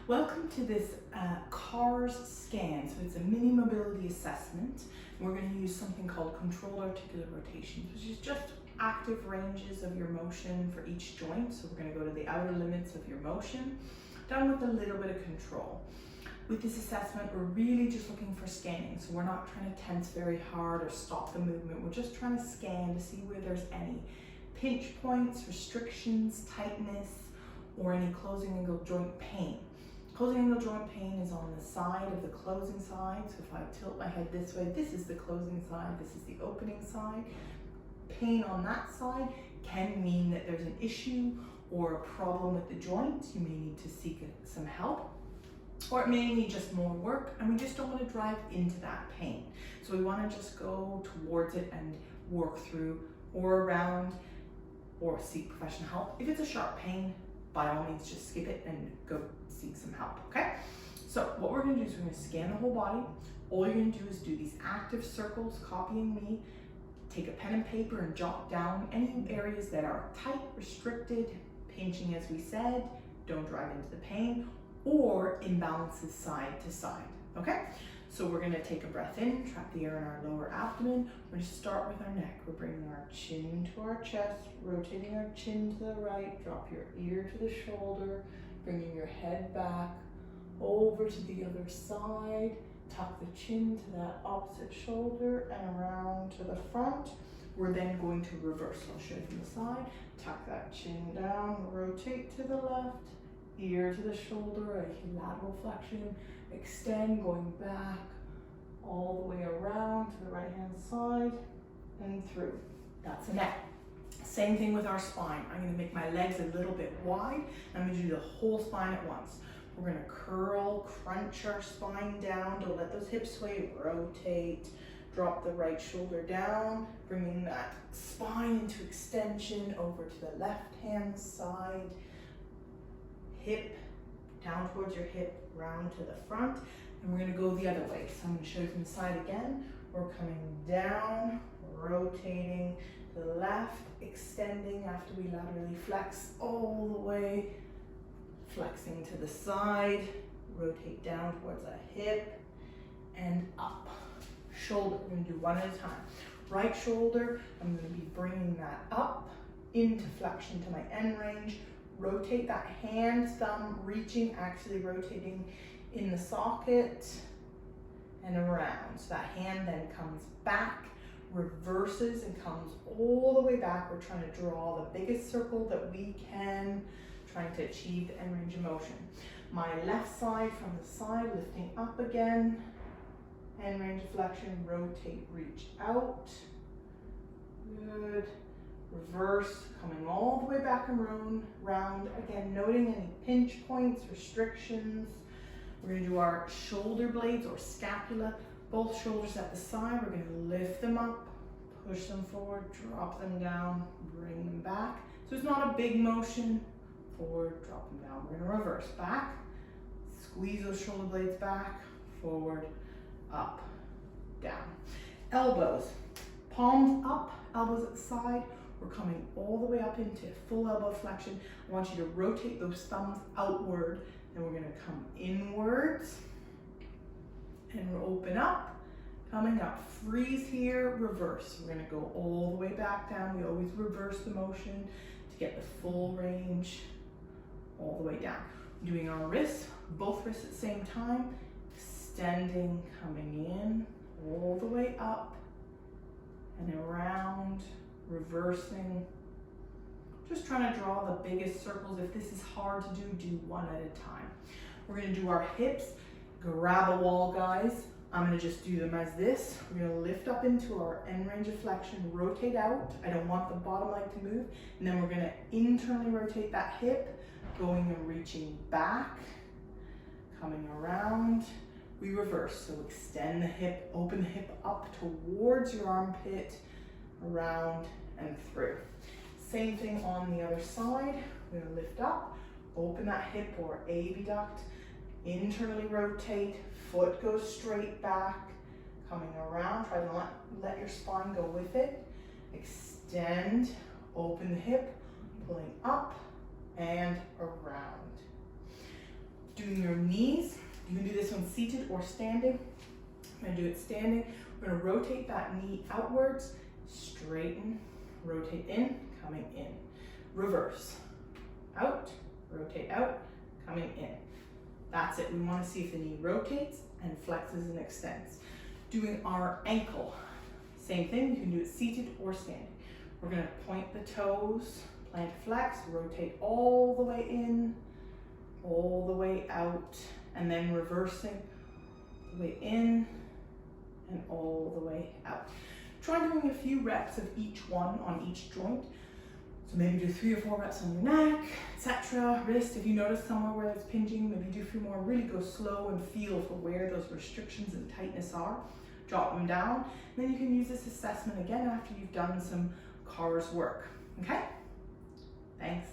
Welcome to this CARS scan. So it's a mini mobility assessment. We're going to use something called controlled articular rotations, which is just active ranges of your motion for each joint. So we're going to go to the outer limits of your motion, done with a little bit of control. With this assessment, we're really just looking for scanning. So we're not trying to tense very hard or stop the movement. We're just trying to scan to see where there's any pinch points, restrictions, tightness, or any closing angle joint pain. Closing angle joint pain is on the side of the closing side. So if I tilt my head this way, this is the closing side, this is the opening side. Pain on that side can mean that there's an issue or a problem with the joint. You may need to seek some help, or it may need just more work, and we just don't want to drive into that pain. So we want to just go towards it and work through or around or seek professional help. If it's a sharp pain, by all means, just skip it and go seek some help, okay? So what we're gonna do is we're gonna scan the whole body. All you're gonna do is do these active circles, copying me, take a pen and paper and jot down any areas that are tight, restricted, pinching as we said, don't drive into the pain, or imbalances side to side, okay? So we're gonna take a breath in, trap the air in our lower abdomen. We're gonna start with our neck. We're bringing our chin to our chest, rotating our chin to the right, drop your ear to the shoulder, bringing your head back over to the other side, tuck the chin to that opposite shoulder and around to the front. We're then going to reverse. I'll show you from the side. Tuck that chin down, rotate to the left, ear to the shoulder, a lateral flexion, extend, going back all the way around to the right hand side and through. That's the neck. Same thing with our spine. I'm going to make my legs a little bit wide. I'm going to do the whole spine at once. We're going to curl, crunch our spine down. Don't let those hips sway. Rotate. Drop the right shoulder down, bringing that spine into extension over to the left hand side. Hip down towards your hip, round to the front, and we're going to go the other way. So I'm going to show you from the side again. We're coming down, rotating to the left, extending after we laterally flex all the way, flexing to the side, rotate down towards the hip, and up. Shoulder, we're going to do one at a time. Right shoulder, I'm going to be bringing that up into flexion to my end range. Rotate that hand, thumb, reaching, actually rotating in the socket and around. So that hand then comes back, reverses and comes all the way back. We're trying to draw the biggest circle that we can, trying to achieve the end range of motion. My left side from the side, lifting up again, end range of flexion, rotate, reach out. Good. Reverse, coming all the way back and round. Again, noting any pinch points, restrictions. We're going to do our shoulder blades or scapula, both shoulders at the side. We're going to lift them up, push them forward, drop them down, bring them back. So it's not a big motion. Forward, drop them down. We're going to reverse back, squeeze those shoulder blades back, forward, up, down. Elbows, palms up, elbows at the side. We're coming all the way up into full elbow flexion. I want you to rotate those thumbs outward, and we're going to come inwards, and we'll open up, coming up, freeze here, reverse. We're going to go all the way back down. We always reverse the motion to get the full range all the way down. Doing our wrists, both wrists at the same time, extending, coming in, all the way up and around, reversing, just trying to draw the biggest circles. If this is hard to do one at a time. We're going to do our hips, grab a wall, guys. I'm going to just do them as this. We're going to lift up into our end range of flexion, rotate out. I don't want the bottom leg to move. And then we're going to internally rotate that hip, going and reaching back, coming around. We reverse, so extend the hip, open the hip up towards your armpit, around and through. Same thing on the other side. We're going to lift up, open that hip or abduct, internally rotate, foot goes straight back, coming around. Try to let your spine go with it. Extend, open the hip, pulling up and around. Doing your knees, you can do this one seated or standing. I'm gonna do it standing. We're gonna rotate that knee outwards, straighten, rotate in, coming in. Reverse, out, rotate out, coming in. That's it. We wanna see if the knee rotates and flexes and extends. Doing our ankle, same thing. You can do it seated or standing. We're gonna point the toes, plank flex, rotate all the way in, all the way out, and then reversing the way in and all the way out. Try doing a few reps of each one on each joint. So maybe do 3 or 4 reps on your neck, etc. Wrist, if you notice somewhere where it's pinging, maybe do a few more. Really go slow and feel for where those restrictions and tightness are. Drop them down. And then you can use this assessment again after you've done some CARS work. Okay? Thanks.